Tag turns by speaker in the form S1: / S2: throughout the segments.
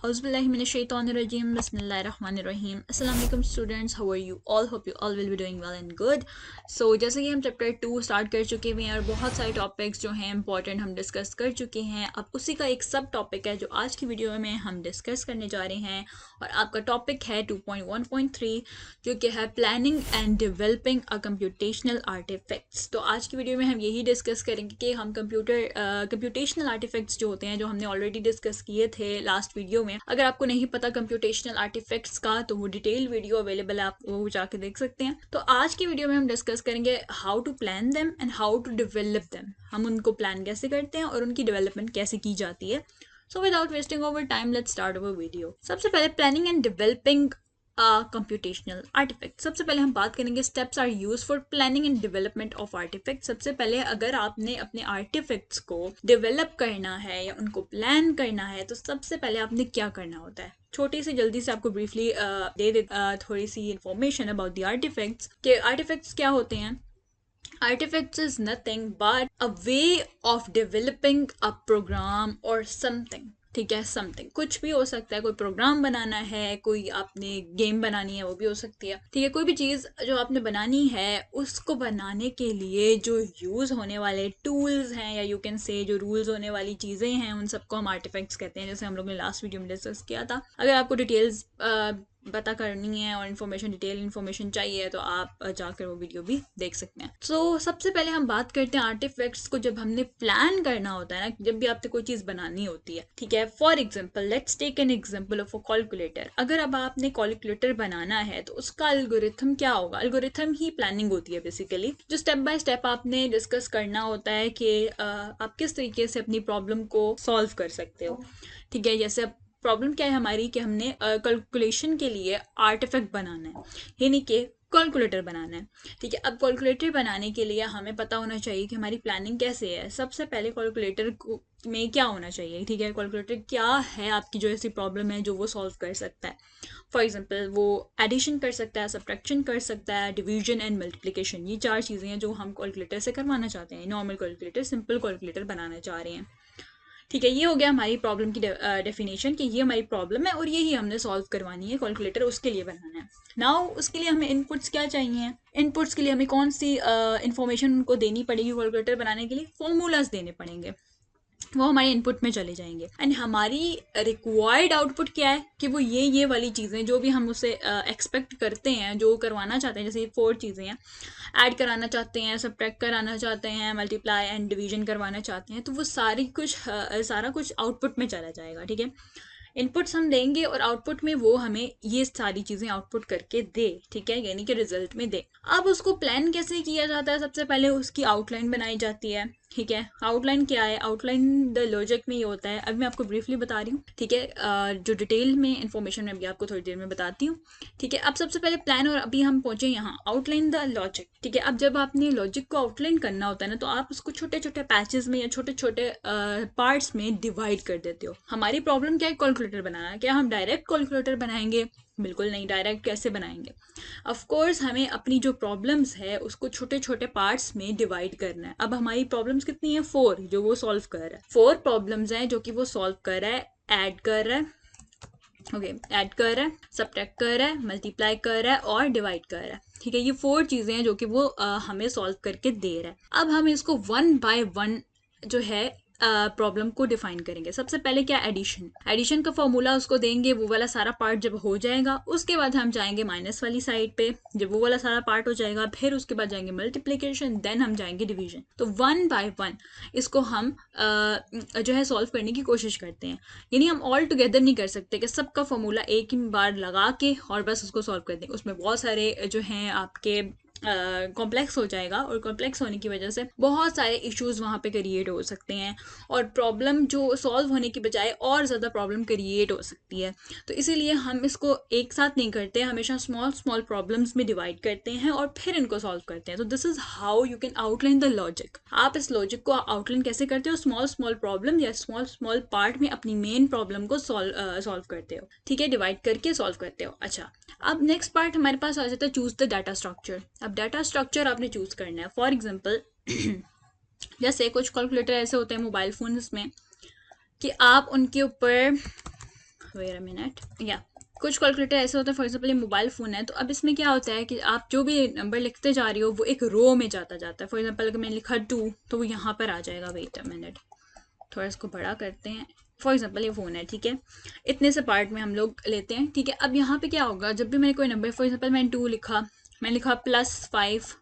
S1: Auzubillahiminash-shaytanir-rajim. Bismillahir-rahmanir-rahim. Assalamu alaikum students, how are you all? Hope you all will be doing well and good. So जैसे कि हम chapter 2 start कर चुके हैं और बहुत सारे टॉपिक्स जो हैं इंपॉर्टेंट हम डिस्कस कर चुके हैं. अब उसी का एक सब टॉपिक है जो आज की वीडियो में हम डिस्कस करने जा रहे हैं और आपका टॉपिक है 2.1.3 जो कि है planning and developing a computational artifacts. तो आज की वीडियो में हम यही डिस्कस करेंगे कि हम कंप्यूटेशनल आर्टिफैक्ट्स जो होते हैं जो हमने ऑलरेडी डिस्कस किए थे लास्ट वीडियो में. अगर आपको नहीं पता कंप्यूटेशनल आर्टिफैक्ट्स का तो वो डिटेल वीडियो अवेलेबल है, आप वो जाके देख सकते हैं. तो आज की वीडियो में हम डिस्कस करेंगे how to plan them and how to develop them. हम उनको प्लान कैसे करते हैं और उनकी डेवलपमेंट कैसे की जाती है. So without wasting over time let's start our video. सबसे पहले planning and developing computational artifact. सबसे पहले हम बात करेंगे steps are use for planning and development of artifact. सबसे पहले अगर आपने अपने आर्टिफैक्ट्स को डेवलप करना है या उनको प्लान करना है तो सबसे पहले आपने क्या करना होता है. छोटी सी जल्दी से आपको ब्रीफली दे थोड़ी सी इंफॉर्मेशन अबाउट द आर्टिफैक्ट्स कि आर्टिफैक्ट्स क्या होते हैं. Artifacts is nothing but a way of developing a program or something. ठीक है, समथिंग कुछ भी हो सकता है. कोई प्रोग्राम बनाना है, कोई आपने गेम बनानी है वो भी हो सकती है. ठीक है, कोई भी चीज़ जो आपने बनानी है उसको बनाने के लिए जो यूज़ होने वाले टूल्स हैं या यू कैन से जो रूल्स होने वाली चीज़ें हैं उन सबको हम आर्टिफैक्ट्स कहते हैं. जैसे हम लोग ने लास्ट वीडियो में डिस्कस किया था. अगर आपको डिटेल्स पता करनी है और इन्फॉर्मेशन डिटेल इन्फॉर्मेशन चाहिए तो आप जाकर वो वीडियो भी देख सकते हैं. सो सबसे पहले हम बात करते हैं आर्टिफैक्ट्स को जब हमने प्लान करना होता है ना, जब भी आपने कोई चीज़ बनानी होती है. ठीक है, for example let's take an example of a calculator. अगर अब आपने कैलकुलेटर बनाना है तो उसका एल्गोरिथम क्या होगा. एल्गोरिथम ही प्लानिंग होती है बेसिकली, जो स्टेप बाय स्टेप आपने डिस्कस करना होता है कि आप किस तरीके से अपनी प्रॉब्लम को सॉल्व कर सकते हो. ठीक है, जैसे अब प्रॉब्लम क्या है हमारी कि हमने कैलकुलेशन के लिए आर्टिफैक्ट बनाना है, यानी कि कैलकुलेटर बनाना है. ठीक है, अब कैलकुलेटर बनाने के लिए हमें पता होना चाहिए कि हमारी प्लानिंग कैसे है. सबसे पहले कैलकुलेटर में क्या होना चाहिए. ठीक है, कैलकुलेटर क्या है आपकी जो ऐसी प्रॉब्लम है जो वो सॉल्व कर सकता है. फॉर एग्जांपल वो एडिशन कर सकता है, सब्ट्रैक्शन कर सकता है, डिवीजन एंड मल्टीप्लिकेशन. ये 4 चीज़ें हैं जो हम कैलकुलेटर से करवाना चाहते हैं. नॉर्मल कैलकुलेटर, सिंपल कैलकुलेटर बनाना चाह रहे हैं. ठीक है, ये हो गया हमारी प्रॉब्लम की डेफिनेशन कि ये हमारी प्रॉब्लम है और यही हमने सॉल्व करवानी है. कैलकुलेटर उसके लिए बनाना है. नाउ उसके लिए हमें इनपुट्स क्या चाहिए. इनपुट्स के लिए हमें कौन सी इंफॉर्मेशन उनको देनी पड़ेगी. कैलकुलेटर बनाने के लिए फॉर्मूलाज देने पड़ेंगे, वो हमारे इनपुट में चले जाएंगे. एंड हमारी रिक्वायर्ड आउटपुट क्या है कि वो ये वाली चीज़ें जो भी हम उससे एक्सपेक्ट करते हैं, जो करवाना चाहते हैं. जैसे ये 4 चीज़ें हैं, ऐड कराना चाहते हैं, सब्ट्रैक्ट कराना चाहते हैं, मल्टीप्लाई एंड डिवीजन करवाना चाहते हैं, तो वो सारा कुछ आउटपुट में चला जाएगा. ठीक है, इनपुट्स हम देंगे और आउटपुट में वो हमें ये सारी चीज़ें आउटपुट करके दे. ठीक है, यानी कि रिजल्ट में दे. अब उसको प्लान कैसे किया जाता है. सबसे पहले उसकी आउटलाइन बनाई जाती है. ठीक है, आउटलाइन क्या है. आउटलाइन द लॉजिक में ये होता है. अब मैं आपको ब्रीफली बता रही हूँ. ठीक है, जो डिटेल में इन्फॉर्मेशन मैं भी आपको थोड़ी देर में बताती हूँ. ठीक है, अब सबसे पहले प्लान और अभी हम पहुंचे यहाँ आउटलाइन द लॉजिक. ठीक है, अब जब आपने लॉजिक को आउटलाइन करना होता है ना तो आप उसको छोटे छोटे पैचेस में या छोटे छोटे पार्ट्स में डिवाइड कर देते हो. हमारी प्रॉब्लम क्या है, कैलकुलेटर बनाना. क्या हम डायरेक्ट कैलकुलेटर बनाएंगे. बिल्कुल नहीं. डायरेक्ट कैसे बनाएंगे. ऑफ कोर्स हमें अपनी जो प्रॉब्लम्स है उसको छोटे छोटे पार्ट्स में डिवाइड करना है. अब हमारी प्रॉब्लम्स कितनी है, 4 जो वो सॉल्व कर रहा है. 4 प्रॉब्लम्स हैं जो कि वो सॉल्व कर रहा है. ऐड कर रहा है, ओके, ऐड कर रहा है, सब्ट्रैक्ट कर रहा है, मल्टीप्लाई कर रहा है और डिवाइड कर रहा है. ठीक है, ये 4 चीज़ें हैं जो कि वो हमें सॉल्व करके दे रहा है. अब हम इसको 1 बाय 1 जो है प्रॉब्लम को डिफाइन करेंगे. सबसे पहले क्या, एडिशन. एडिशन का फॉर्मूला उसको देंगे. वो वाला सारा पार्ट जब हो जाएगा उसके बाद हम जाएंगे माइनस वाली साइड पे. जब वो वाला सारा पार्ट हो जाएगा फिर उसके बाद जाएंगे मल्टीप्लिकेशन, देन हम जाएंगे डिवीजन. तो 1 बाय 1 इसको हम जो है सॉल्व करने की कोशिश करते हैं. यानी हम ऑल टुगेदर नहीं कर सकते कि सबका फॉर्मूला एक ही बार लगा के और बस उसको सॉल्व कर दें. उसमें बहुत सारे जो हैं आपके कॉम्प्लेक्स हो जाएगा और कॉम्प्लेक्स होने की वजह से बहुत सारे इश्यूज वहाँ पे क्रिएट हो सकते हैं और प्रॉब्लम जो सॉल्व होने की बजाय और ज़्यादा प्रॉब्लम क्रिएट हो सकती है. तो इसीलिए हम इसको एक साथ नहीं करते, हमेशा स्मॉल स्मॉल प्रॉब्लम्स में डिवाइड करते हैं और फिर इनको सॉल्व करते हैं. तो this is how you can outline the logic. आप इस लॉजिक को आउटलाइन कैसे करते हो, स्मॉल स्मॉल प्रॉब्लम या स्मॉल स्मॉल पार्ट में अपनी मेन प्रॉब्लम को सॉल्व करते हो. ठीक है, डिवाइड करके सॉल्व करते हो. अच्छा, अब नेक्स्ट पार्ट हमारे पास आ जाता है चूज द डाटा स्ट्रक्चर. अब डाटा स्ट्रक्चर आपने चूज करना है. फॉर एग्जांपल जैसे कुछ कैलकुलेटर ऐसे होते हैं मोबाइल फोन्स में कि आप उनके ऊपर वेट अ मिनट, या कुछ कैलकुलेटर ऐसे होता है, फॉर एग्जाम्पल ये मोबाइल फ़ोन है, तो अब इसमें क्या होता है कि आप जो भी नंबर लिखते जा रही हो वो एक रो में जाता जाता है। फॉर एग्जाम्पल अगर मैंने लिखा 2 तो वो यहाँ पर आ जाएगा। वेट अ मिनट, थोड़ा इसको बड़ा करते हैं। फॉर एग्जाम्पल ये फ़ोन है, ठीक है, इतने से पार्ट में हम लोग लेते हैं, ठीक है। अब यहाँ पे क्या होगा, जब भी मैंने कोई नंबर, फॉर एग्जाम्पल मैंने 2 लिखा, मैंने लिखा +5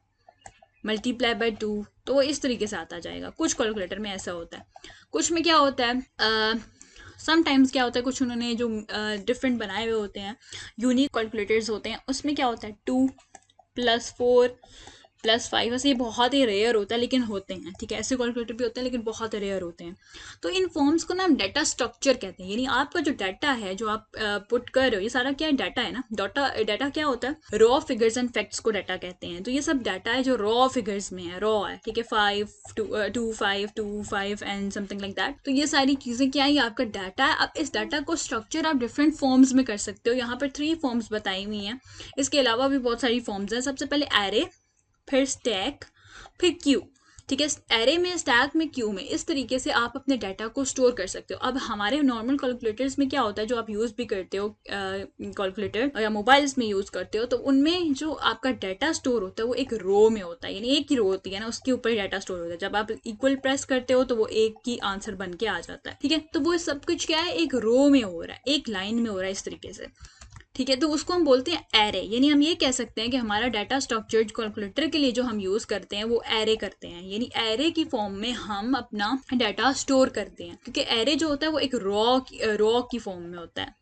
S1: मल्टीप्लाई बाय 2, तो वो इस तरीके से आता जाएगा। कुछ कैलकुलेटर में ऐसा होता है, कुछ में क्या होता है, समटाइम्स क्या होता है, कुछ उन्होंने जो डिफरेंट बनाए हुए होते हैं, यूनिक कैलकुलेटर्स होते हैं, उसमें क्या होता है 2 +4 +5, वैसे ये बहुत ही रेयर होता है लेकिन होते हैं, ठीक है। ऐसे कैलकुलेटर भी होते हैं लेकिन बहुत रेयर होते हैं। तो इन फॉर्म्स को ना हम डाटा स्ट्रक्चर कहते हैं, यानी आपका जो डाटा है जो आप पुट कर रहे हो, ये सारा क्या है, डाटा है ना। डाटा क्या होता है, रॉ फिगर्स एंड फैक्ट्स को डाटा कहते हैं। तो ये सब डाटा है जो रॉ फिगर्स में है, रॉ है, ठीक है, 5 एंड समथिंग लाइक दैट। तो ये सारी चीज़ें क्या है, ये आपका डाटा है। अब इस डाटा को स्ट्रक्चर आप डिफरेंट फॉर्म्स में कर सकते हो। यहाँ पर 3 फॉर्म्स बताई हुई हैं, इसके अलावा भी बहुत सारी फॉर्म्स हैं। सबसे पहले एरे, फिर स्टैक, फिर क्यू, ठीक है। एरे में, स्टैक में, क्यू में, इस तरीके से आप अपने डाटा को स्टोर कर सकते हो। अब हमारे नॉर्मल कैलकुलेटर्स में क्या होता है, जो आप यूज़ भी करते हो कैलकुलेटर या मोबाइल्स में यूज़ करते हो, तो उनमें जो आपका डाटा स्टोर होता है वो एक रो में होता है, यानी एक ही रो होती है ना, उसके ऊपर डाटा स्टोर होता है। जब आप इक्वल प्रेस करते हो तो वो एक ही आंसर बन के आ जाता है, ठीक है। तो वो सब कुछ क्या है, एक रो में हो रहा है, एक लाइन में हो रहा है, इस तरीके से, ठीक है। तो उसको हम बोलते हैं एरे, यानी हम ये कह सकते हैं कि हमारा डाटा स्ट्रक्चर कैलकुलेटर के लिए जो हम यूज़ करते हैं वो एरे करते हैं, यानी एरे की फॉर्म में हम अपना डाटा स्टोर करते हैं, क्योंकि एरे जो होता है वो एक रॉ की फॉर्म में होता है।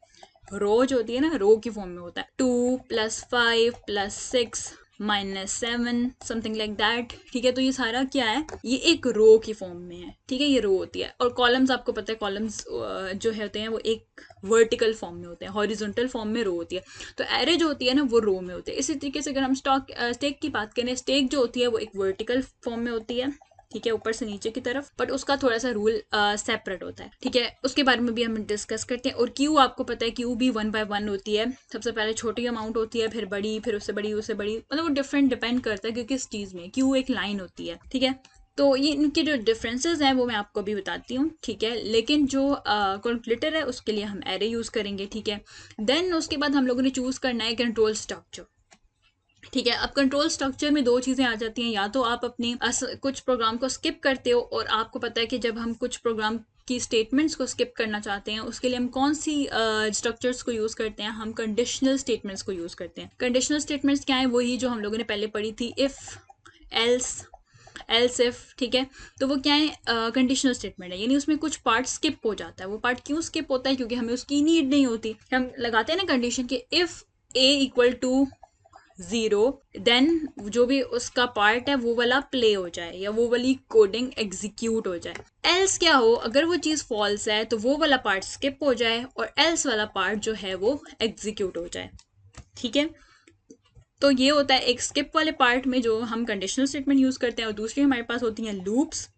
S1: रो जो होती है ना, रो की फॉर्म में होता है। 2 +5 +6 -7 समथिंग लाइक दैट, ठीक है। तो ये सारा क्या है, ये एक रो की फॉर्म में है, ठीक है, ये रो होती है। और कॉलम्स आपको पता है, कॉलम्स जो होते हैं वो एक वर्टिकल फॉर्म में होते हैं, हॉरिजॉन्टल फॉर्म में रो होती है। तो एरे जो होती है ना वो रो में होती है। इसी तरीके से अगर हम स्टेक की बात करें, स्टेक जो होती है वो एक वर्टिकल फॉर्म में होती है, ठीक है, ऊपर से नीचे की तरफ, बट उसका थोड़ा सा रूल सेपरेट होता है, ठीक है। उसके बारे में भी हम डिस्कस करते हैं। और क्यू आपको पता है, क्यू भी 1 by 1 होती है। सबसे पहले छोटी अमाउंट होती है, फिर बड़ी, फिर उससे बड़ी, उससे बड़ी, मतलब वो डिफरेंट डिपेंड करता है कि किस चीज़ में। क्यू एक लाइन होती है, ठीक है। तो ये इनके जो डिफरेंसेस हैं वो मैं आपको भी बताती हूँ, ठीक है। लेकिन जो कैलकुलेटर है उसके लिए हम एरे यूज़ करेंगे, ठीक है। देन उसके बाद हम लोगों ने चूज़ करना है कंट्रोल स्ट्रक्चर, ठीक है। अब कंट्रोल स्ट्रक्चर में 2 चीज़ें आ जाती हैं, या तो आप अपनी कुछ प्रोग्राम को स्किप करते हो, और आपको पता है कि जब हम कुछ प्रोग्राम की स्टेटमेंट्स को स्किप करना चाहते हैं उसके लिए हम कौन सी स्ट्रक्चर्स को यूज़ करते हैं, हम कंडीशनल स्टेटमेंट्स को यूज़ करते हैं। कंडीशनल स्टेटमेंट्स क्या है, वही जो हम लोगों ने पहले पढ़ी थी, इफ़, एल्स इफ, ठीक है। तो वो क्या है, कंडीशनल स्टेटमेंट है, यानी उसमें कुछ पार्ट स्किप हो जाता है। वो पार्ट क्यों स्किप होता है, क्योंकि हमें उसकी नीड नहीं होती। हम लगाते हैं ना कंडीशन के, इफ़ a = 0, देन जो भी उसका पार्ट है वो वाला प्ले हो जाए, या वो वाली कोडिंग एग्जीक्यूट हो जाए। एल्स क्या हो, अगर वो चीज़ फॉल्स है तो वो वाला पार्ट स्किप हो जाए और एल्स वाला पार्ट जो है वो एग्जीक्यूट हो जाए, ठीक है। तो ये होता है एक स्किप वाले पार्ट में जो हम कंडीशनल स्टेटमेंट यूज़ करते हैं। और दूसरी हमारे पास होती हैं लूप्स।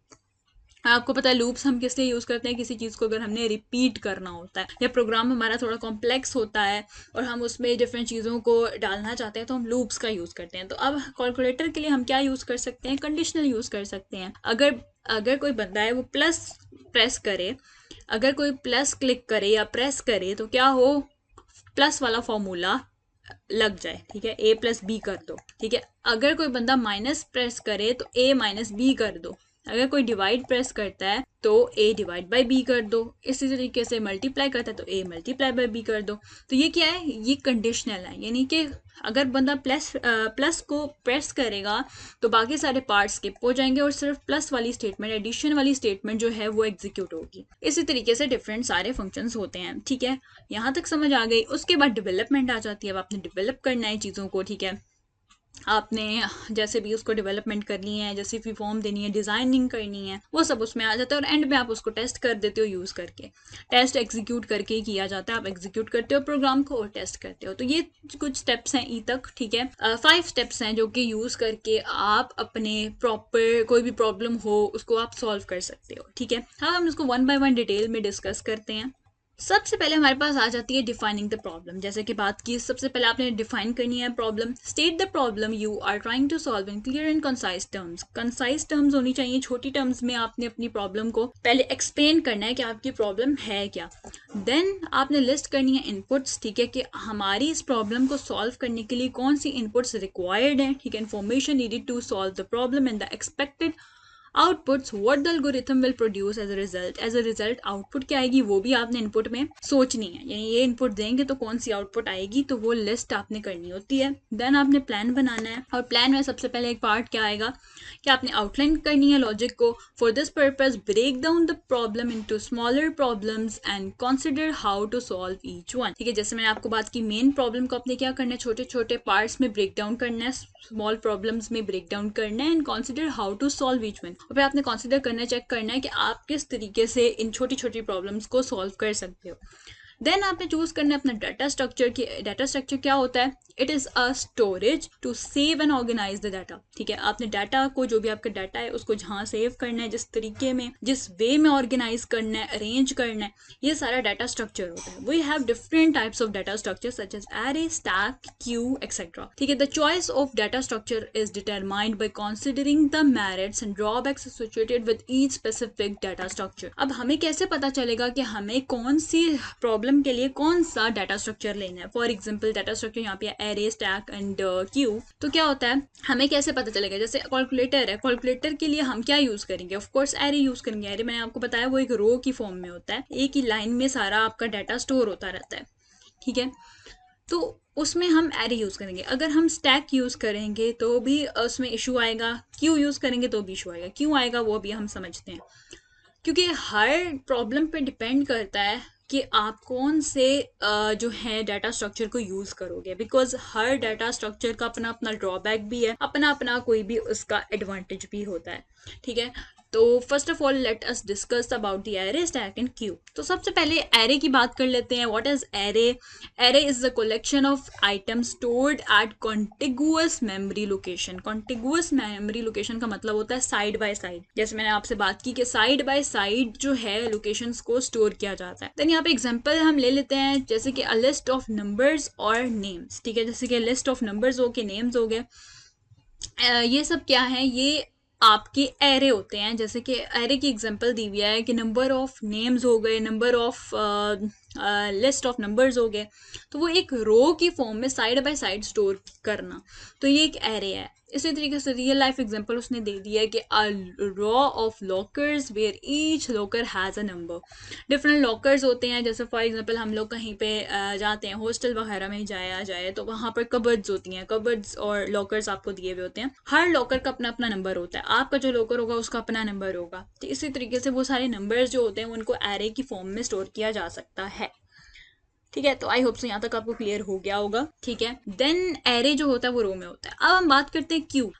S1: आपको पता है लूप्स हम किस लिए यूज़ करते हैं, किसी चीज़ को अगर हमने रिपीट करना होता है, या प्रोग्राम हमारा थोड़ा कॉम्प्लेक्स होता है और हम उसमें डिफरेंट चीज़ों को डालना चाहते हैं, तो हम लूप्स का यूज़ करते हैं। तो अब कैलकुलेटर के लिए हम क्या यूज़ कर सकते हैं, कंडीशनल यूज़ कर सकते हैं। अगर अगर कोई बंदा है वो प्लस प्रेस करे, अगर कोई प्लस क्लिक करे या प्रेस करे, तो क्या हो, प्लस वाला फॉर्मूला लग जाए, ठीक है, a+b कर दो, ठीक है। अगर कोई बंदा माइनस प्रेस करे तो a-b कर दो। अगर कोई डिवाइड प्रेस करता है तो a/b कर दो। इसी तरीके से मल्टीप्लाई करता है तो a×b कर दो। तो ये क्या है, ये कंडीशनल है, यानी कि अगर बंदा प्लस को प्रेस करेगा तो बाकी सारे पार्ट स्किप हो जाएंगे और सिर्फ प्लस वाली स्टेटमेंट, एडिशन वाली स्टेटमेंट जो है वो एग्जीक्यूट होगी। इसी तरीके से डिफरेंट सारे फंक्शंस होते हैं, ठीक है। यहाँ तक समझ आ गई। उसके बाद डेवलपमेंट आ जाती है। अब आपने डेवलप करना है चीज़ों को, ठीक है। आपने जैसे भी उसको डेवलपमेंट करनी है, जैसे भी फॉर्म देनी है, डिज़ाइनिंग करनी है, वो सब उसमें आ जाता है। और एंड में आप उसको टेस्ट कर देते हो यूज़ करके। टेस्ट एग्जीक्यूट करके ही किया जाता है। आप एग्जीक्यूट करते हो प्रोग्राम को और टेस्ट करते हो। तो ये कुछ स्टेप्स हैं ई तक, ठीक है। 5 स्टेप्स हैं जो कि यूज़ करके आप अपने प्रॉपर कोई भी प्रॉब्लम हो उसको आप सॉल्व कर सकते हो, ठीक है। हाँ, हम इसको 1 by 1 डिटेल में डिस्कस करते हैं। सबसे पहले हमारे पास आ जाती है डिफाइनिंग द प्रॉब्लम। जैसे कि बात की, सबसे पहले आपने डिफाइन करनी है problem. State the problem you are trying to solve in clear and concise terms. Concise terms होनी चाहिए, छोटी टर्म्स में आपने अपनी प्रॉब्लम को पहले एक्सप्लेन करना है कि आपकी प्रॉब्लम है क्या। देन आपने लिस्ट करनी है इनपुट्स, ठीक है, कि हमारी इस प्रॉब्लम को सॉल्व करने के लिए कौन सी इनपुट्स रिक्वायर्ड हैं, ठीक है, information needed to solve the problem and the expected outputs what the algorithm will produce as a result. Output क्या आएगी वो भी आपने इनपुट में सोचनी है, यानी ये इनपुट देंगे तो कौन सी आउटपुट आएगी, तो वो लिस्ट आपने करनी होती है। देन आपने प्लान बनाना है, और प्लान में सबसे पहले एक पार्ट क्या आएगा कि आपने आउटलाइन करनी है लॉजिक को। For this purpose break down the problem into smaller problems and consider how to solve each one. ठीक है, जैसे मैंने आपको बात की, मेन प्रॉब्लम को आपने क्या करना है, छोटे छोटे पार्ट्स में ब्रेक डाउन करना है, स्मॉल प्रॉब्लम्स में ब्रेक डाउन करना है, and consider how to solve each one. और फिर आपने कंसिडर करना है, चेक करना है कि आप किस तरीके से इन छोटी छोटी प्रॉब्लम्स को सॉल्व कर सकते हो। देन आपने चूज करना है अपना डाटा स्ट्रक्चर की। डाटा स्ट्रक्चर क्या होता है, it is a storage to save and organise the data. ठीक है, आपने डाटा को, जो भी आपका डाटा है उसको जहाँ सेव करना है, जिस तरीके में, जिस वे में ऑर्गेनाइज करना है, अरेंज करना है, ये सारा डाटा स्ट्रक्चर होता है। We have different types of data structure such as array, stack, queue etcetera. ठीक है, the choice of data structure is determined by considering the merits and drawbacks associated with each specific data structure. अब हमें कैसे पता चलेगा कि हमें कौन सी प्रॉब्लम के लिए कौन सा डाटा स्ट्रक्चर लेना है। फॉर एग्जांपल डाटा स्ट्रक्चर यहाँ पे एरे, स्टैक एंड क्यू। तो क्या होता है, हमें कैसे पता चलेगा, जैसे कैलकुलेटर है, कैलकुलेटर के लिए हम क्या यूज करेंगे, ऑफ कोर्स एरे यूज करेंगे। एरे मैंने आपको बताया वो एक रो की फॉर्म में होता है, एक ही लाइन में सारा आपका डाटा स्टोर होता रहता है। ठीक है, तो उसमें हम एरे यूज करेंगे। अगर हम स्टैक यूज करेंगे तो भी उसमें इशू आएगा, क्यू यूज करेंगे तो भी इशू आएगा। क्यों आएगा वो भी हम समझते हैं, क्योंकि हर प्रॉब्लम पे डिपेंड करता है कि आप कौन से जो है डाटा स्ट्रक्चर को यूज़ करोगे, बिकॉज हर डाटा स्ट्रक्चर का अपना अपना ड्रॉबैक भी है, अपना अपना कोई भी उसका एडवांटेज भी होता है। ठीक है, तो first of all let us discuss about the array, stack and Q. तो सबसे पहले एरे की बात कर लेते हैं। What is array? Array is the collection of items stored at contiguous memory location. Contiguous memory location का मतलब होता है साइड बाय साइड। जैसे मैंने आपसे बात की कि साइड बाय साइड जो है लोकेशंस को स्टोर किया जाता है। देन यहाँ पे एग्जांपल हम ले लेते हैं, जैसे कि अ लिस्ट ऑफ नंबर्स और नेम्स। ठीक है, जैसे कि लिस्ट ऑफ नंबर्स हो गए, नेम्स हो गए, ये सब क्या है, ये आपके एरे होते हैं। जैसे कि एरे की एग्जांपल दी हुई है कि नंबर ऑफ नेम्स हो गए, number of list of numbers हो गए, तो वो एक रो की फॉर्म में साइड बाय साइड स्टोर करना, तो ये एक एरे है। इसी तरीके से रियल लाइफ एग्जांपल उसने दे दिया है कि a row of lockers where each locker has a number. Different lockers होते हैं, जैसे फॉर एग्जांपल हम लोग कहीं पे जाते हैं, हॉस्टल वगैरह में जाया जाए तो वहाँ पर कबर्ड्स होती हैं, कबर्ड्स और लॉकर्स आपको दिए हुए होते हैं। हर लॉकर का अपना अपना नंबर होता है, आपका जो लॉकर होगा उसका अपना नंबर होगा। तो इसी तरीके से वो सारे नंबर्स जो होते हैं उनको एरे की फॉर्म में स्टोर किया जा सकता है। ठीक है, तो आई होप सो यहाँ तक आपको क्लियर हो गया होगा। ठीक है, देन एरे जो होता है वो रो में होता है। अब हम बात करते हैं क्यू।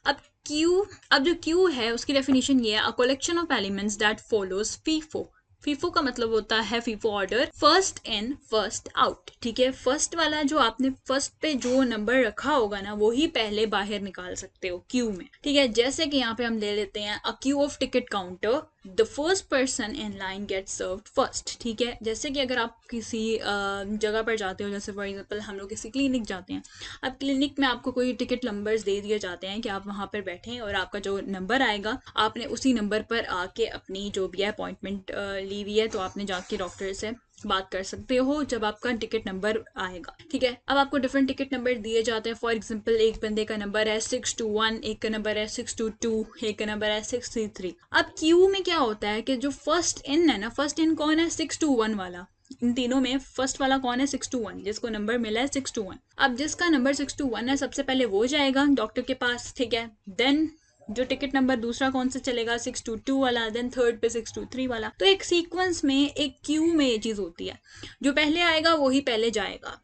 S1: अब जो क्यू है उसकी डेफिनेशन ये है, a collection of elements that follows FIFO. FIFO का मतलब होता है FIFO order, first in first out. ठीक है, फर्स्ट वाला जो आपने फर्स्ट पे जो नंबर रखा होगा ना, वो ही पहले बाहर निकाल सकते हो क्यू में। ठीक है, जैसे कि यहाँ पे हम ले लेते हैं a queue of ticket counter, the first person in line get served first. ठीक है, जैसे कि अगर आप किसी जगह पर जाते हो, जैसे फॉर एग्जांपल हम लोग किसी क्लिनिक जाते हैं, अब क्लिनिक में आपको कोई टिकट नंबर्स दे दिए जाते हैं कि आप वहाँ पर बैठें और आपका जो नंबर आएगा आपने उसी नंबर पर आके अपनी जो भी है अपॉइंटमेंट ली हुई है तो आपने जाके डॉक्टर से बात कर सकते हो जब आपका टिकट नंबर आएगा। ठीक है, अब आपको डिफरेंट टिकट नंबर दिए जाते हैं। फॉर एग्जांपल एक बंदे का नंबर है 621, एक का नंबर है 622, एक का नंबर है 633। अब क्यू में क्या होता है कि जो फर्स्ट इन है ना, फर्स्ट इन कौन है, 621 वाला। इन तीनों में फर्स्ट वाला कौन है, 621, जिसको नंबर मिला है 621। अब जिसका नंबर 621 है सबसे पहले वो जाएगा डॉक्टर के पास। ठीक है, देन जो टिकट नंबर दूसरा कौन सा चलेगा, 622 वाला, देन थर्ड पे 623 वाला। तो एक सीक्वेंस में, एक क्यू में ये चीज होती है, जो पहले आएगा वही पहले जाएगा।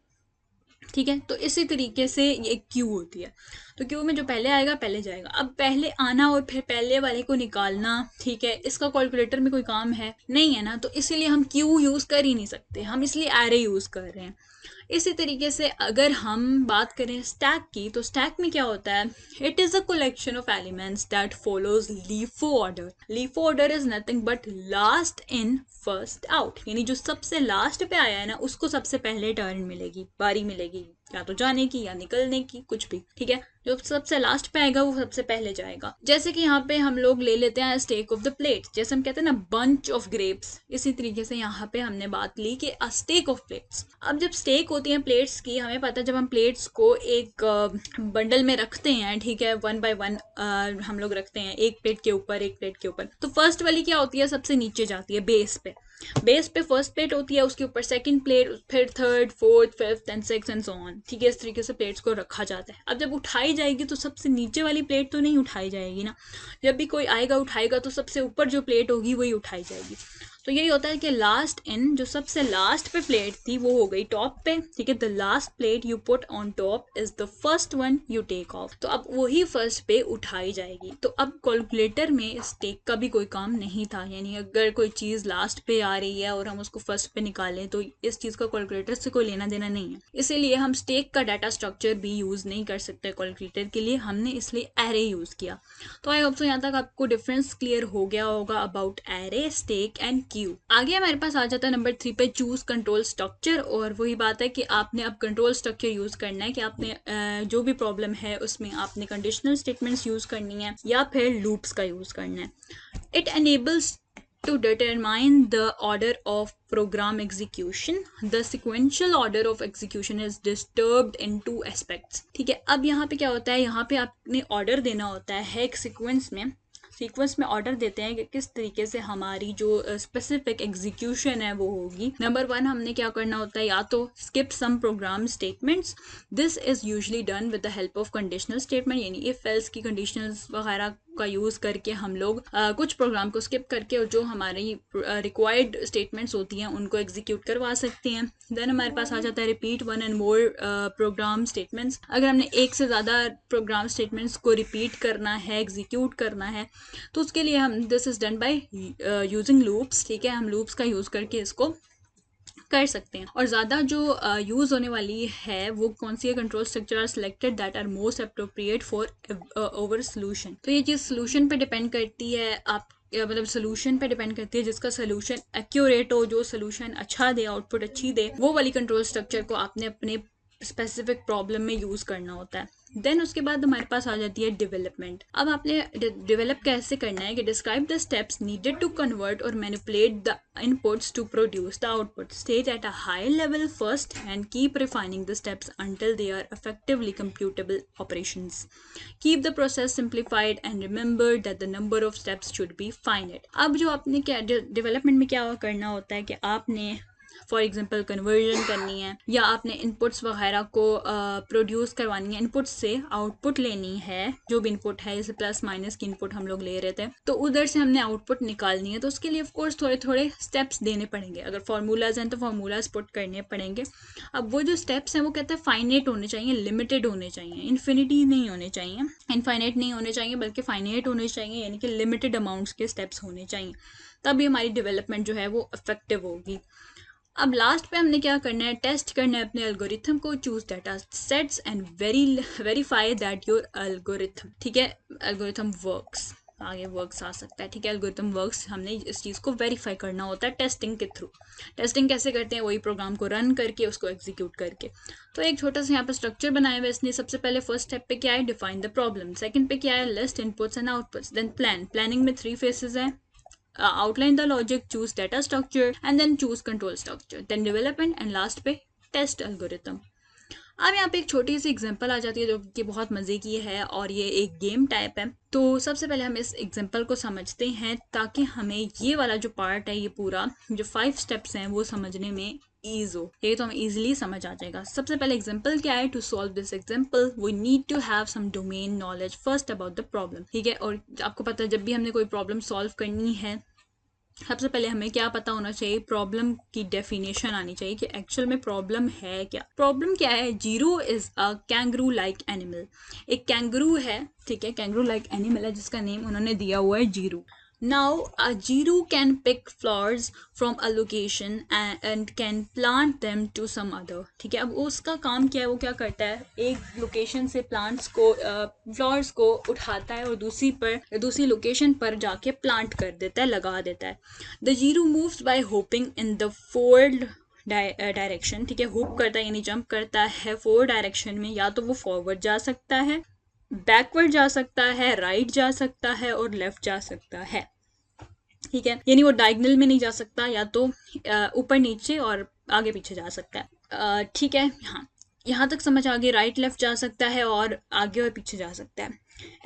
S1: ठीक है, तो इसी तरीके से ये एक क्यू होती है। तो क्यू में जो पहले आएगा पहले जाएगा। अब पहले आना और फिर पहले वाले को निकालना, ठीक है, इसका कैलकुलेटर में कोई काम है नहीं है ना, तो इसीलिए हम क्यू यूज कर ही नहीं सकते, हम इसलिए एरे यूज कर रहे हैं। इसी तरीके से अगर हम बात करें स्टैक की, तो स्टैक में क्या होता है, it is a collection of elements that follows LIFO order. LIFO order is nothing but last in first out, यानी जो सबसे लास्ट पे आया है ना उसको सबसे पहले टर्न मिलेगी, बारी मिलेगी, या तो जाने की या निकलने की, कुछ भी, ठीक है. जो सबसे लास्ट पे आएगा वो सबसे पहले जाएगा. जैसे कि यहाँ पे हम लोग ले लेते हैं स्टेक ऑफ द प्लेट, जैसे हम कहते हैं ना बंच ऑफ ग्रेप्स, इसी तरीके से यहाँ पे हमने बात ली कि अ स्टेक ऑफ प्लेट्स. अब जब स्टेक होती है प्लेट्स की, हमें पता है जब हम प्लेट्स को एक बंडल में रखते हैं, ठीक है, वन बाय वन हम लोग रखते हैं एक प्लेट के ऊपर एक प्लेट के ऊपर, तो फर्स्ट वाली क्या होती है, सबसे नीचे जाती है बेस पे. बेस पे फर्स्ट प्लेट होती है, उसके ऊपर सेकंड प्लेट, फिर third, fourth, fifth and sixth and so on, ठीक है. इस तरीके से प्लेट्स को रखा जाता है. अब जब उठाई जाएगी तो सबसे नीचे वाली प्लेट तो नहीं उठाई जाएगी ना, जब भी कोई आएगा उठाएगा तो सबसे ऊपर जो प्लेट होगी वही उठाई जाएगी. तो यही होता है कि लास्ट इन, जो सबसे लास्ट पे प्लेट थी वो हो गई टॉप पे, ठीक है. The last plate you put on top is the first one you take off, तो अब वही फर्स्ट पे उठाई जाएगी. तो अब कैलकुलेटर में स्टेक का भी कोई काम नहीं था, यानी अगर कोई चीज लास्ट पे आ रही है और हम उसको फर्स्ट पे निकालें तो इस चीज का कैलकुलेटर से कोई लेना देना नहीं है. इसीलिए हम स्टेक का डाटा स्ट्रक्चर भी यूज नहीं कर सकते कैलकुलेटर के लिए, हमने इसलिए एरे यूज किया. तो आई होप सो यहाँ तक आपको डिफरेंस क्लियर हो गया होगा about array, stack and queue. आगे हमारे पास आ जाता है नंबर 3 पे, चूज कंट्रोल स्ट्रक्चर. और वही बात है कि आपने अब कंट्रोल स्ट्रक्चर यूज करना है कि आपने जो भी प्रॉब्लम है उसमें आपने कंडीशनल स्टेटमेंट्स यूज करनी है या फिर लूप्स का यूज करना है. It enables to determine the order of program execution. The sequential order of execution is disturbed in two aspects. ठीक है, अब यहाँ पे क्या होता है, यहाँ पे आपने ऑर्डर देना होता है एक सीक्वेंस में ऑर्डर देते हैं कि किस तरीके से हमारी जो स्पेसिफिक एग्जीक्यूशन है वो होगी. नंबर 1 हमने क्या करना होता है, या तो skip some program statements. This is usually done with the help of conditional statement, यानी इफ एल्स की कंडीशनल्स वगैरह का यूज करके हम लोग कुछ प्रोग्राम को स्किप करके और जो हमारी रिक्वायर्ड स्टेटमेंट्स होती हैं उनको एग्जीक्यूट करवा सकते हैं. देन हमारे पास आ जाता है repeat one and more program statements. अगर हमने एक से ज़्यादा प्रोग्राम स्टेटमेंट्स को रिपीट करना है, एग्जीक्यूट करना है, तो उसके लिए हम this is done by using loops, ठीक है. हम लूप्स का यूज़ करके इसको कर सकते हैं. और ज़्यादा जो यूज़ होने वाली है वो कौन सी है, control structure are selected that are most appropriate for over solution. तो ये चीज़ सोल्यूशन पे डिपेंड करती है, आप मतलब सोल्यूशन पे डिपेंड करती है, जिसका सोल्यूशन एक्यूरेट हो, जो सोल्यूशन अच्छा दे, आउटपुट अच्छी दे, वो वाली कंट्रोल स्ट्रक्चर को आपने अपने स्पेसिफिक प्रॉब्लम में यूज़ करना होता है. देन उसके बाद हमारे पास आ जाती है डेवलपमेंट. अब आपने डेवलप कैसे करना है कि describe the steps needed to convert और manipulate the inputs to produce the output. State at a high level first and keep refining the steps until they are effectively computable operations. Keep the process simplified and remember that the number of steps should be finite. अब जो आपने क्या development में क्या करना होता है कि आपने फॉर एग्जाम्पल कन्वर्जन करनी है, या आपने इनपुट्स वगैरह को प्रोड्यूस करवानी है, इनपुट से आउटपुट लेनी है, जो भी इनपुट है, जैसे प्लस माइनस की इनपुट हम लोग ले रहे थे, तो उधर से हमने आउटपुट निकालनी है. तो उसके लिए ऑफकोर्स थोड़े थोड़े स्टेप्स देने पड़ेंगे. अगर फार्मूलाज हैं तो फार्मूलाज पुट करने पड़ेंगे. अब वो जो स्टेप्स हैं वो कहते हैं फाइनेट होने चाहिए, लिमिटेड होने चाहिए, इन्फिनिटी नहीं होने चाहिए, इनफाइनेट नहीं होने चाहिए, बल्कि फाइनेट होने चाहिए, यानी कि लिमिटेड अमाउंट्स के स्टेप्स होने चाहिए. तभी हमारी डेवलपमेंट जो है वो इफेक्टिव होगी. अब लास्ट पे हमने क्या करना है, टेस्ट करना है अपने एल्गोरिथम को. Choose data sets and verify that your algorithm, ठीक है, एल्गोरिथम वर्क्स, आगे वर्क्स आ सकता है, ठीक है, एल्गोरिथम वर्क्स. हमने इस चीज़ को वेरीफाई करना होता है टेस्टिंग के थ्रू. टेस्टिंग कैसे करते हैं, वही प्रोग्राम को रन करके उसको एग्जीक्यूट करके. तो एक छोटा सा यहाँ पे स्ट्रक्चर बनाया हुआ है इसने. सबसे पहले फर्स्ट स्टेप पे क्या है, डिफाइन द प्रॉब्लम. सेकंड पे क्या है, list inputs and outputs. Then planning में 3 फेसेस हैं. Outline the logic, choose data structure and then choose control structure, then development and last पे test algorithm. अब यहाँ पे एक छोटी सी एग्जांपल आ जाती है जो कि बहुत मज़े की है और ये एक गेम टाइप है. तो सबसे पहले हम इस एग्जांपल को समझते हैं ताकि हमें ये वाला जो पार्ट है, ये पूरा जो 5 स्टेप्स हैं वो समझने में ईज हो. ये तो हमें ईजिली समझ आ जाएगा. सबसे पहले एग्जांपल क्या है, to solve this example we need to have some domain knowledge first about the problem, ठीक है. और आपको पता है जब भी हमने कोई प्रॉब्लम सॉल्व करनी है, सबसे पहले हमें क्या पता होना चाहिए, प्रॉब्लम की डेफिनेशन आनी चाहिए कि एक्चुअल में प्रॉब्लम है क्या. प्रॉब्लम क्या है, zero is a kangaroo like animal. एक कैंगरू है, ठीक है, कैंगरू लाइक एनिमल है जिसका नेम उन्होंने दिया हुआ है zero. Now, a Jiru can pick flowers from a location and can plant them to some other. ठीक है, अब उसका काम क्या है, वो क्या करता है, एक लोकेशन से प्लांट्स को फ्लावर्स को उठाता है और दूसरी लोकेशन पर जाके प्लांट कर देता है, लगा देता है. The Giroud moves bye hopping in the Ford direction. ठीक है, होप करता है यानी जंप करता है 4 डायरेक्शन में. या तो वो फॉरवर्ड जा सकता है, बैकवर्ड जा सकता है, राइट जा सकता है और लेफ्ट जा सकता है. ठीक है, यानी वो डायगनल में नहीं जा सकता, या तो ऊपर नीचे और आगे पीछे जा सकता है. ठीक है, यहाँ तक समझ आ गई. राइट लेफ्ट जा सकता है और आगे और पीछे जा सकता है.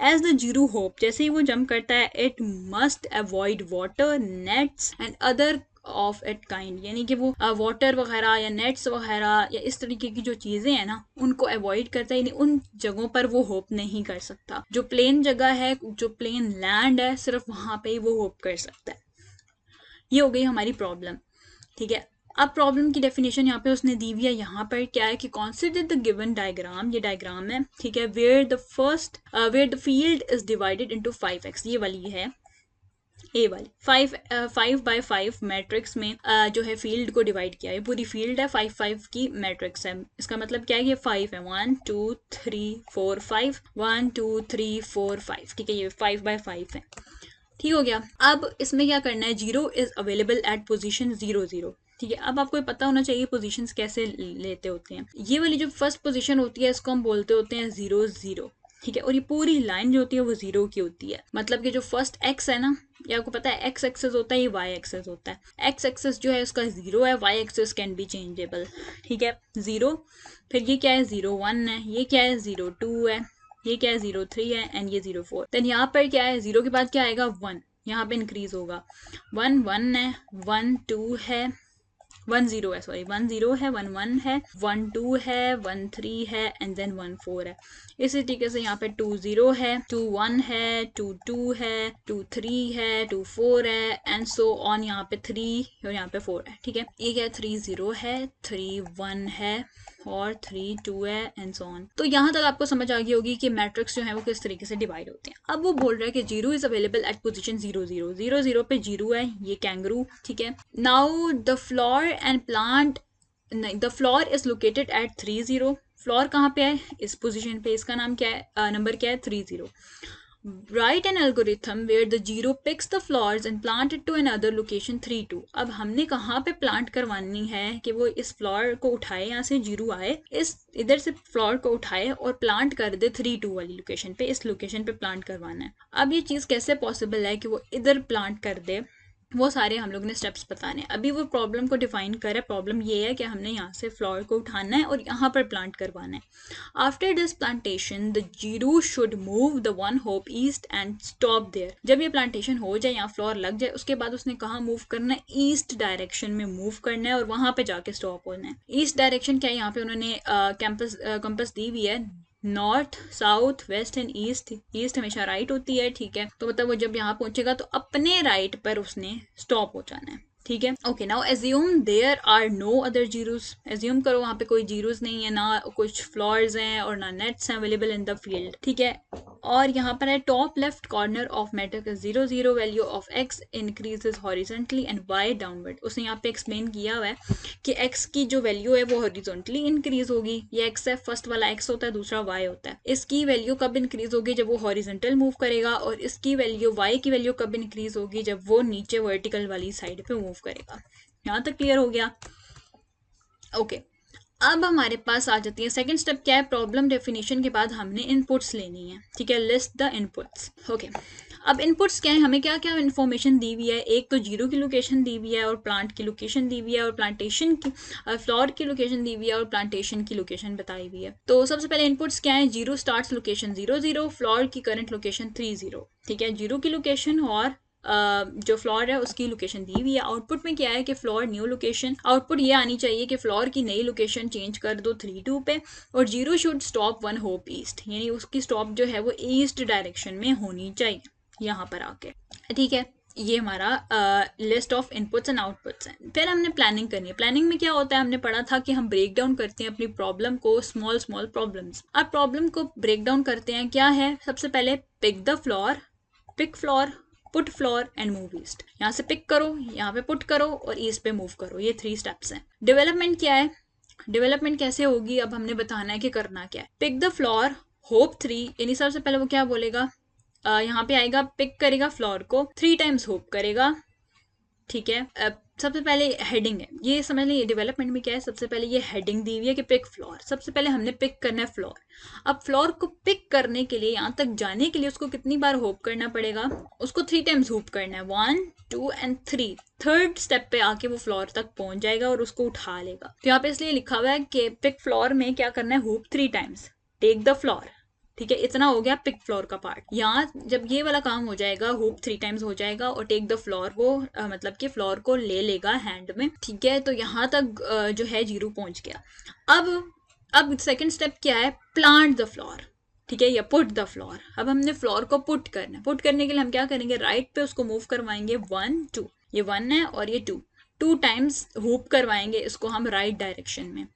S1: एज द जीरो होप, जैसे ही वो जंप करता है, it must avoid water, nets and other of it kind. यानी कि वो वाटर वगैरह या नेट्स वगैरह या इस तरीके की जो चीज़ें हैं ना, उनको अवॉइड करता है. यानी उन जगहों पर वो होप नहीं कर सकता. जो प्लेन जगह है, जो प्लेन लैंड है, सिर्फ वहाँ पे ही वो होप कर सकता है. ये हो गई हमारी प्रॉब्लम. ठीक है, अब प्रॉब्लम की डेफिनेशन यहाँ पे उसने दी हुई है. यहाँ पर क्या है कि कॉन्सिडर द गिवन डायग्राम. ये डायग्राम है. ठीक है, where the field is divided into 5x. ये वाली है ए वाली 5x5 मैट्रिक्स में जो है फील्ड को डिवाइड किया है. पूरी फील्ड है, 5x5 की मैट्रिक्स है. इसका मतलब क्या है, ये 5 है, 1 2 3 4 5, 1 2 3 4 5. ठीक है, ये 5x5 है. ठीक हो गया. अब इसमें क्या करना है, zero is available at position 0 0. ठीक है, अब आपको पता होना चाहिए पोजीशंस कैसे लेते होते हैं. ये वाली जो फर्स्ट पोजीशन होती है, इसको हम बोलते होते हैं 0 0. ठीक है, और ये पूरी लाइन जो होती है वो 0 की होती है. मतलब कि जो फर्स्ट x है ना, ये आपको पता है x एक्सेस होता है, ये y एक्सेस होता है. x एक्सेस जो है उसका 0 है, y axis can be changeable. ठीक है, 0, फिर ये क्या है, 0 1 है, ये क्या है, 0 2 है, ये क्या है, 0 3 है, एंड ये 0 4. देन यहाँ पर क्या है, 0 के बाद क्या आएगा, 1. यहाँ पे इंक्रीज होगा, 1 1 है, 1 2 है, 1 0 है, सॉरी 1 0 है, 1 1 है, 1 2 है, 1 3 है, एंड देन 1 4 है. इसी तरीके से यहाँ पे 2 0 है, 2 1 है, 2 2 है, 2 3 है, 2 4 है, एंड सो ऑन. यहाँ पे 3 और यहाँ पे 4 है. ठीक है, ये क्या है, 3 0 है, 3 1 है और 3 2 है, एंड सो ऑन. तो यहाँ तक आपको समझ आ गई होगी कि मैट्रिक्स जो है वो किस तरीके से डिवाइड होते हैं. अब वो बोल रहा है कि zero is available at position 0 0. 0 0 पे जीरो है, ये कैंगरू. ठीक है, now the floor and plant, the floor is located at 3 0. Floor कहाँ पे है, इस पोजीशन पे. इसका नाम क्या है, नंबर क्या है, 3 0. Write an algorithm where the zero picks the flowers and plant it to another location 3 2. अब हमने कहाँ पे प्लांट करवानी है कि वो इस फ्लावर को उठाए, यहाँ से जीरो आए, इस इधर से फ्लावर को उठाए और प्लांट कर दे 3 2 वाली लोकेशन पे. इस लोकेशन पे प्लांट करवाना है. अब ये चीज़ कैसे पॉसिबल है कि वो इधर प्लांट कर दे, वो सारे हम लोग ने स्टेप्स बताने. अभी वो प्रॉब्लम को डिफाइन करे. प्रॉब्लम ये है कि हमने यहाँ से फ्लावर को उठाना है और यहाँ पर प्लांट करवाना है. After this plantation the zero should move the one hop east and stop there. जब ये प्लांटेशन हो जाए, यहाँ फ्लावर लग जाए, उसके बाद उसने कहाँ मूव करना है, ईस्ट डायरेक्शन में मूव करना है और वहां पे जाके स्टॉप होना है. ईस्ट डायरेक्शन क्या है, यहाँ पे उन्होंने कंपस दी हुई है, north south west and east. East हमेशा राइट होती है. ठीक है, तो मतलब वो जब यहाँ पहुंचेगा तो अपने राइट पर उसने स्टॉप हो जाना है. ठीक है, okay. Now assume there are no other zeros. Assume करो वहाँ पे कोई जीरोस नहीं है, ना कुछ फ्लोर्स हैं और ना नेट्स हैं अवेलेबल इन द फील्ड. ठीक है, और यहाँ पर है top left corner of matrix 0 0, value of x increases horizontally and y downward. उसने यहाँ पे एक्सप्लेन किया हुआ है कि x की जो वैल्यू है वो हॉरिजॉन्टली इंक्रीज होगी. ये x है, फर्स्ट वाला x होता है, दूसरा y होता है. इसकी वैल्यू कब इंक्रीज होगी, जब वो हॉरिजॉन्टल मूव करेगा, और इसकी वैल्यू y की वैल्यू कब इंक्रीज होगी, जब वो नीचे वर्टिकल वाली साइड पे मूव करेगा. यहाँ तक क्लियर हो गया. ओके, अब हमारे पास आ जाती है सेकंड स्टेप. क्या है, प्रॉब्लम डेफिनेशन के बाद हमने इनपुट्स लेनी है. ठीक है, लिस्ट द इनपुट्स. ओके, अब इनपुट्स क्या है, हमें क्या क्या इन्फॉर्मेशन दी हुई है. एक तो जीरो की लोकेशन दी हुई है और प्लांट की लोकेशन दी हुई है और प्लांटेशन की फ्लोर की लोकेशन दी हुई है और प्लांटेशन की लोकेशन बताई हुई है. तो सबसे पहले इनपुट्स क्या है, जीरो स्टार्ट्स लोकेशन 0 0, फ्लोर की करंट लोकेशन 3 0. ठीक है, जीरो की लोकेशन और जो फ्लोर है उसकी लोकेशन दी हुई है. आउटपुट में क्या है कि फ्लोर न्यू लोकेशन. आउटपुट ये आनी चाहिए कि फ्लोर की नई लोकेशन चेंज कर दो 3 2 पे, और zero should stop one hop east. यानी उसकी स्टॉप जो है वो ईस्ट डायरेक्शन में होनी चाहिए यहाँ पर आके. ठीक है, ये हमारा list of inputs and outputs है. फिर हमने प्लानिंग करनी है. प्लानिंग में क्या होता है, हमने पढ़ा था कि हम ब्रेक डाउन करते हैं अपनी प्रॉब्लम को स्मॉल स्मॉल प्रॉब्लम्स. अब प्रॉब्लम को ब्रेक डाउन करते हैं. क्या है, सबसे पहले pick the floor, pick floor, put floor and move east. यहाँ से पिक करो, यहाँ पे पुट करो और ईस्ट पे मूव करो। ये 3 स्टेप्स हैं। डेवलपमेंट क्या है, डेवलपमेंट कैसे होगी, अब हमने बताना है कि करना क्या है। पिक द फ्लोर होप 3, यानी सबसे पहले वो क्या बोलेगा, यहाँ पे आएगा, पिक करेगा फ्लोर को 3 टाइम्स होप करेगा, ठीक है। सबसे पहले हेडिंग है, ये समझ लें, डेवलपमेंट में क्या है, सबसे पहले ये हेडिंग दी हुई है कि पिक फ्लोर। सबसे पहले हमने पिक करना है फ्लोर। अब फ्लोर को पिक करने के लिए, यहाँ तक जाने के लिए उसको कितनी बार होप करना पड़ेगा, उसको 3 टाइम्स होप करना है, 1 2 एंड 3। थर्ड स्टेप पे आके वो फ्लोर तक पहुंच जाएगा और उसको उठा लेगा। तो यहाँ पे इसलिए लिखा हुआ है कि पिक फ्लोर में क्या करना है, hop 3 times, take the floor, ठीक है। इतना हो गया पिक फ्लोर का पार्ट। यहाँ जब ये वाला काम हो जाएगा, होप 3 टाइम्स हो जाएगा और टेक द फ्लोर, वो मतलब कि फ्लोर को ले लेगा हैंड में, ठीक है। तो यहाँ तक जो है 0 पहुंच गया। अब सेकंड स्टेप क्या है, प्लांट द फ्लोर, ठीक है, या पुट द फ्लोर। अब हमने फ्लोर को पुट करना है। पुट करने के लिए हम क्या करेंगे, राइट पे उसको मूव करवाएंगे 1 2, ये 1 है और ये 2 टाइम्स होप करवाएंगे इसको हम राइट डायरेक्शन में।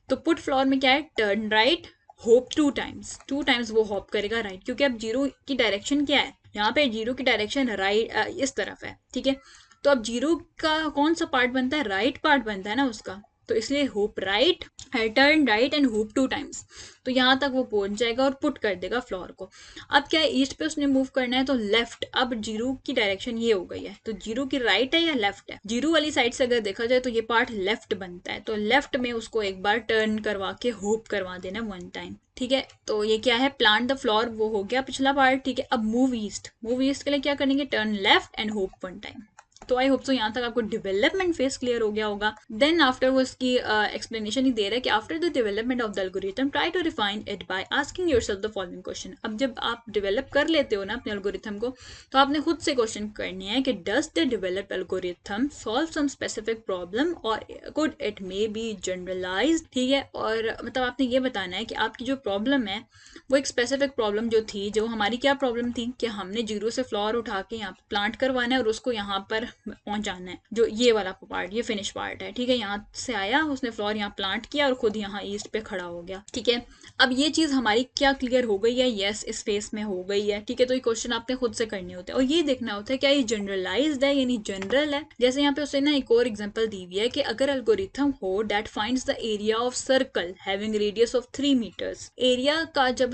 S1: तो पुट फ्लोर में क्या है, टर्न राइट, होप 2 टाइम्स वो होप करेगा राइट, क्योंकि अब 0 की डायरेक्शन क्या है, यहाँ पे 0 की डायरेक्शन राइट इस तरफ है, ठीक है। तो अब 0 का कौन सा पार्ट बनता है, राइट पार्ट बनता है ना उसका, तो इसलिए hope right, turn right and hope 2 times. तो यहाँ तक वो पहुंच जाएगा और पुट कर देगा फ्लोर को। अब क्या है, ईस्ट पे उसने मूव करना है तो लेफ्ट। अब 0 की डायरेक्शन ये हो गई है, तो 0 की राइट है या लेफ्ट है, 0 वाली साइड से अगर देखा जाए तो ये पार्ट लेफ्ट बनता है, तो लेफ्ट में उसको एक बार टर्न करवा के होप करवा देना 1 टाइम, ठीक है। तो ये क्या है, प्लांट द फ्लोर, वो हो गया पिछला पार्ट, ठीक है। अब मूव ईस्ट, मूव ईस्ट के लिए क्या करेंगे, turn left and hope 1 time. तो आई होप सो यहाँ तक आपको डेवलपमेंट फेज क्लियर हो गया होगा। देन आफ्टर वो इसकी एक्सप्लेनेशन ही दे रहा है कि after the development of the algorithm try to refine it by asking yourself the following question. अब जब आप डेवलप कर लेते हो ना अपने एल्गोरिथम को, तो आपने खुद से क्वेश्चन करने हैं कि does the develop algorithm solve some specific problem और could it may be generalized, ठीक है। और मतलब आपने ये बताना है कि आपकी जो प्रॉब्लम है वो एक स्पेसिफिक प्रॉब्लम जो थी, जो हमारी क्या प्रॉब्लम थी कि हमने 0 से फ्लोर उठा के यहाँ प्लांट करवाना है और उसको यहाँ पर पहुंचाना है, जो ये वाला पार्ट, ये फिनिश पार्ट है, ठीक है। यहाँ से आया उसने फ्लोर, यहाँ प्लांट किया और खुद यहाँ ईस्ट पे खड़ा हो गया, ठीक है। अब ये चीज हमारी क्या क्लियर हो गई है, यस इस फेस में हो गई है, ठीक है। तो ये क्वेश्चन आपने खुद से करने होते हैं और ये देखना होता है क्या ये जनरलाइज्ड है यानी जनरल है। जैसे यहाँ पे उसने ना एक और एग्जांपल दी हुई है कि अगर एल्गोरिथम हो that finds the area of circle having radius of 3 metres. Area का जब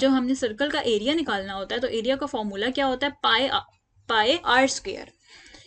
S1: हमने सर्कल का एरिया निकालना होता है तो एरिया का फॉर्मूला क्या होता है, पाई आर स्क्वायर,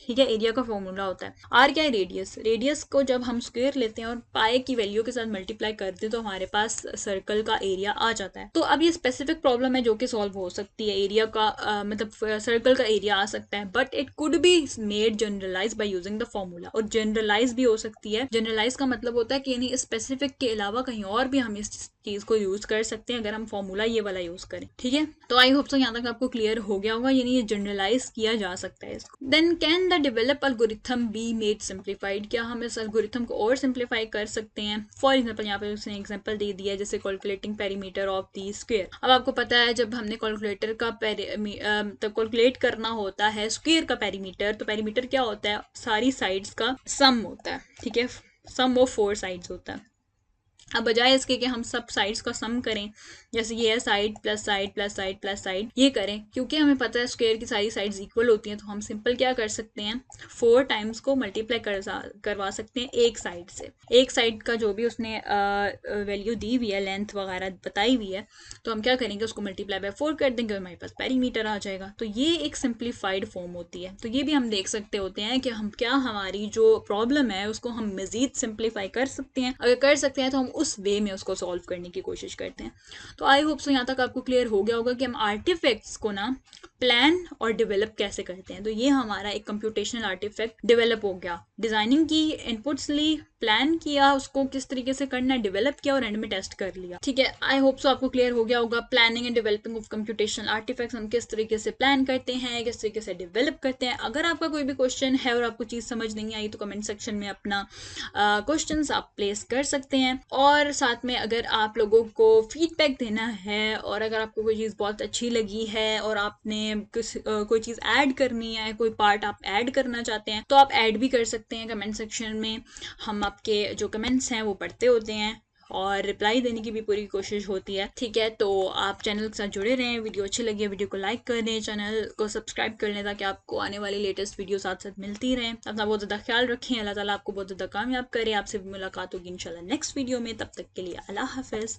S1: ठीक है। एरिया का फॉर्मूला होता है, आर क्या है, रेडियस। रेडियस को जब हम स्क्वायर लेते हैं और पाई की वैल्यू के साथ मल्टीप्लाई करते हैं तो हमारे पास सर्कल का एरिया आ जाता है। तो अब ये स्पेसिफिक प्रॉब्लम है जो कि सॉल्व हो सकती है, एरिया का मतलब सर्कल का एरिया आ सकता है, but it could be made generalise by using the formula. और जनरलाइज भी हो सकती है। जनरलाइज का मतलब होता है कि यानी स्पेसिफिक के अलावा कहीं और भी हम इस चीज को यूज कर सकते हैं अगर हम फॉर्मूला ये वाला यूज करें, ठीक है। तो आई होप सो यहाँ तक आपको क्लियर हो गया होगा, यानी ये जनरलाइज किया जा सकता है इसको। Then can the develop algorithm be made simplified, क्या हम इस एल्गोरिथम को और सिंप्लीफाई कर सकते हैं। फॉर एग्जांपल यहाँ पे उसने एग्जांपल दे दिया है जैसे calculating perimeter of the square. अब आपको पता है जब हमने कैलकुलेटर का तब कैलकुलेट करना होता है स्क्वायर का पेरीमीटर, तो पेरीमीटर क्या होता है, सारी साइड्स का सम होता है, ठीक है। सम ऑफ 4 साइड्स होता है। अब बजाय इसके कि हम सब साइड्स का सम करें, जैसे ये है side plus side plus side plus side, ये करें, क्योंकि हमें पता है स्क्वायर की सारी साइड्स इक्वल होती हैं, तो हम सिंपल क्या कर सकते हैं, 4 टाइम्स को मल्टीप्लाई करवा सकते हैं एक साइड से। एक साइड का जो भी उसने वैल्यू दी हुई है, लेंथ वगैरह बताई हुई है, तो हम क्या करेंगे, उसको मल्टीप्लाई बाय 4 कर देंगे, हमारे पास पेरीमीटर आ जाएगा। तो ये एक सिंप्लीफाइड फॉर्म होती है। तो ये भी हम देख सकते होते हैं कि हम क्या हमारी जो प्रॉब्लम है उसको हम मजीद सिंप्लीफाई कर सकते हैं। अगर कर सकते हैं तो हम उस वे में उसको सॉल्व करने की कोशिश करते हैं। तो आई होप सो यहाँ तक आपको क्लियर हो गया होगा कि हम आर्टिफैक्ट्स को ना प्लान और डेवलप कैसे करते हैं। तो ये हमारा एक कंप्यूटेशनल आर्टिफैक्ट डेवलप हो गया। डिजाइनिंग की, इनपुट्स ली, प्लान किया, उसको किस तरीके से करना है डेवलप किया और एंड में टेस्ट कर लिया, ठीक है। आई होप सो आपको क्लियर हो गया होगा planning and developing of computational artifacts, हम किस तरीके से प्लान करते हैं, किस तरीके से डेवलप करते हैं। अगर आपका कोई भी क्वेश्चन है और आपको चीज़ समझ नहीं आई तो कमेंट सेक्शन में अपना क्वेश्चंस आप प्लेस कर सकते हैं। और साथ में अगर आप लोगों को फीडबैक देना है और अगर आपको कोई चीज़ बहुत अच्छी लगी है और आपने कोई चीज़ ऐड करनी है, कोई पार्ट आप ऐड करना चाहते हैं, तो आप ऐड भी कर सकते हैं कमेंट सेक्शन में। हम आपके जो कमेंट्स हैं वो पढ़ते होते हैं। और रिप्लाई देने की भी पूरी कोशिश होती है। ठीक है, तो आप चैनल के साथ जुड़े रहें। वीडियो अच्छी लगी है वीडियो को लाइक कर दें, चैनल को सब्सक्राइब कर लें ताकि आपको आने वाली लेटेस्ट वीडियो साथ साथ मिलती रहें। अपना बहुत ज़्यादा ख्याल रखें, अल्लाह ताला आपको बहुत ज़्यादा कामयाब करे। आपसे भी मुलाकात होगी इंशाल्लाह नेक्स्ट वीडियो में, तब तक के लिए अल्लाह हाफ़िज़।